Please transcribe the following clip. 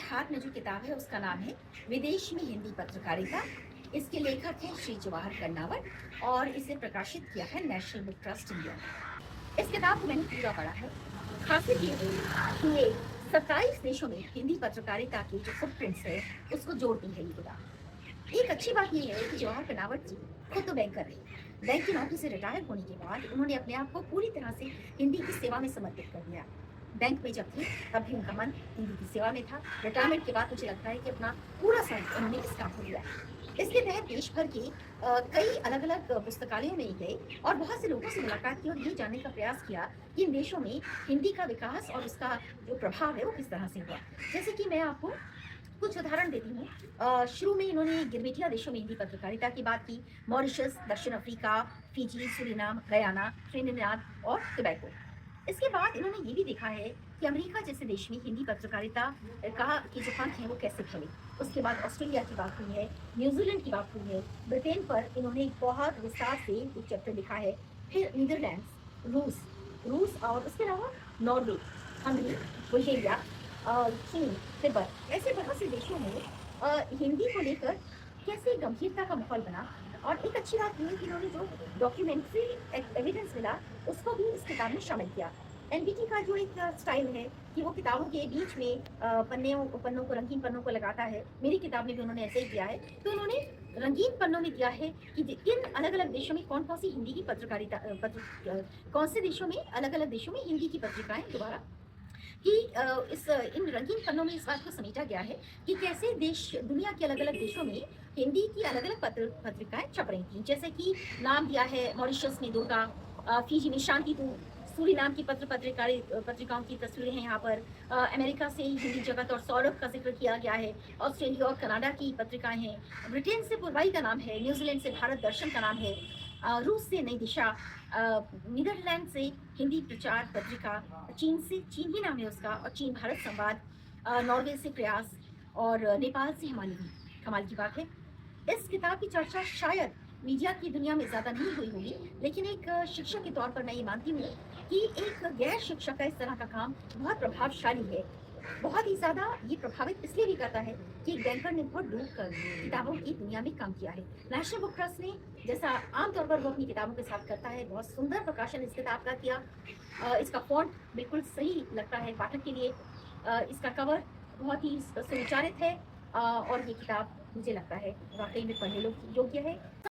हाथ में जो किताब है उसका नाम है विदेश में हिंदी पत्रकारिता। इसके लेखक हैं श्री जवाहर कर्नावत और इसे प्रकाशित किया है नेशनल बुक ट्रस्ट इंडिया ने। इस किताब को मैंने पूरा पढ़ा है। खासियत ये है कि ये 27 देशों में हिंदी पत्रकारिता की जो फुटप्रिंट्स है उसको जोड़ती है ये किताब। एक अच्छी बात ये है कि जवाहर कर्नावत जी खुद तो बैंकर रहे। बैंक की नौकरी से रिटायर होने के बाद उन्होंने अपने आप को पूरी तरह से हिंदी की सेवा में समर्पित कर दिया। बैंक में जब थे तब भी उनका मन हिंदी की सेवा में था। रिटायरमेंट के बाद मुझे लगता है कि अपना पूरा समय उन्होंने इस काम को दिया। इसके तहत देश भर के कई अलग अलग पुस्तकालयों में गए और बहुत से लोगों से मुलाकात की और ये जानने का प्रयास किया कि इन देशों में हिंदी का विकास और उसका जो प्रभाव है वो किस तरह से हुआ। जैसे कि मैं आपको कुछ उदाहरण देती हूँ। शुरू में इन्होंने गिरमिटिया देशों में हिंदी पत्रकारिता की बात की। मॉरिशस, दक्षिण Africa, Fiji, Suriname, Guyana, Trinidad और टोबैगो। इसके बाद इन्होंने ये भी देखा है कि अमेरिका जैसे देश में हिंदी पत्रकारिता का की जो पंख है वो कैसे फैले। उसके बाद ऑस्ट्रेलिया की बात हुई है, न्यूजीलैंड की बात हुई है, ब्रिटेन पर इन्होंने एक बहुत विस्तार से एक चैप्टर लिखा है। फिर नीदरलैंड्स, रूस और उसके अलावा नॉर्वे, हंगरी, बुल्गारिया, चीन, तिब्बत, ऐसे बहुत से देशों में हिंदी को लेकर कैसे गंभीरता का माहौल बना। और एक अच्छी बात ये है कि इन्होंने जो डॉक्यूमेंट्री एविडेंस मिला उसको भी इस किताब में शामिल किया। एनबीटी का जो एक स्टाइल है कि वो किताबों के बीच में पन्नों को रंगीन पन्नों को लगाता है, मेरी किताब में भी उन्होंने ऐसे ही किया है। तो उन्होंने रंगीन पन्नों में दिया है कि किन अलग अलग देशों में कौन कौन सी हिंदी की पत्रकारिता कौन से देशों में अलग अलग देशों में हिंदी की पत्रिकाएं दोबारा कि इन रंगीन पन्नों में इस बात को समेटा गया है कि कैसे देश दुनिया के अलग अलग देशों में हिंदी की अलग अलग पत्रिकाएं छप रही थी। जैसे कि नाम दिया है मॉरिशस में दुर्गा, फिजी में शांति तू, सूरीनाम की पत्रिकाओं की तस्वीरें हैं यहाँ पर। अमेरिका से हिंदी जगत और सौरभ का जिक्र किया गया है। ऑस्ट्रेलिया और कनाडा की पत्रिकाएं हैं। ब्रिटेन से पुरवाई का नाम है। न्यूजीलैंड से भारत दर्शन का नाम है। रूस से नई दिशा, नीदरलैंड से हिंदी प्रचार पत्रिका, चीन से चीन ही नाम है उसका और चीन भारत संवाद, नॉर्वे से प्रयास और नेपाल से हिमालय। कमाल की बात है इस किताब की चर्चा शायद मीडिया की दुनिया में ज़्यादा नहीं हुई होगी, लेकिन एक शिक्षक के तौर पर मैं ये मानती हूँ कि एक गैर शिक्षक का इस तरह का काम बहुत प्रभावशाली है। बहुत ही ज़्यादा ये प्रभावित इसलिए भी करता है कि एक बैंकर ने बहुत डूब कर किताबों की दुनिया में काम किया है। नेशनल बुक ट्रस्ट ने जैसा आमतौर पर वो अपनी किताबों के साथ करता है, बहुत सुंदर प्रकाशन इस किताब का किया। इसका फॉन्ट बिल्कुल सही लगता है पाठक के लिए। इसका कवर बहुत ही सुविचारित है और ये किताब मुझे लगता है वाकई में पढ़ने योग्य है।